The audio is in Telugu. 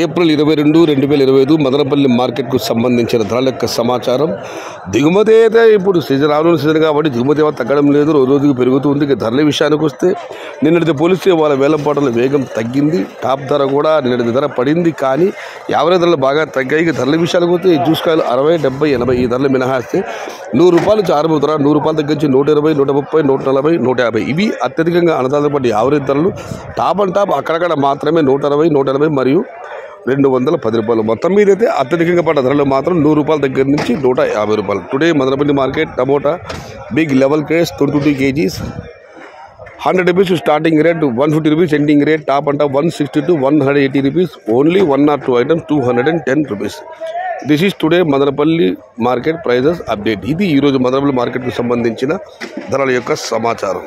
ఏప్రిల్ 22, 2025 మదనపల్లి మార్కెట్కు సంబంధించిన ధరల యొక్క సమాచారం. దిగుమతి అయితే ఇప్పుడు రానున్న సీజన్ కాబట్టి దిగుమతి తగ్గడం లేదు, రోజుకి పెరుగుతుంది. ఇక ధరల విషయానికి వస్తే నిన్నటితో పోలిస్తే వాళ్ళ వేలంపాటల వేగం తగ్గింది. టాప్ ధర కూడా నిన్నటి ధర పడింది, కానీ యావరేజ్ ధరలు బాగా తగ్గాయి. ఇక ధరల విషయానికి వస్తే జ్యూస్ కాయలు 60, 70, 80 ఈ ధరలు మినహాయిస్తే ₹100 నుంచి ఆరంభవుతారా. ₹100 దగ్గర నుంచి 120, 130, 140, 150 ఇవి అత్యధికంగా అన్నదాతపడి యావరేజ్ ధరలు. టాప్ అండ్ టాప్ అక్కడక్కడ మాత్రమే 160, 180 మరియు ₹210. మొత్తం మీద అయితే అత్యధికంగా పడ్డ ధరలు మాత్రం ₹100 దగ్గర నుంచి ₹150. Today Madanapalle market tomato big level case 22 kgs, ₹100 starting rate, ₹150 ending rate. Top and top 160 to 180 rupees. Only 1 or 2 items ₹210. This is today Madanapalle market prices update. ఇది ఈరోజు మదనపల్లి మార్కెట్కు సంబంధించిన ధరల యొక్క సమాచారం.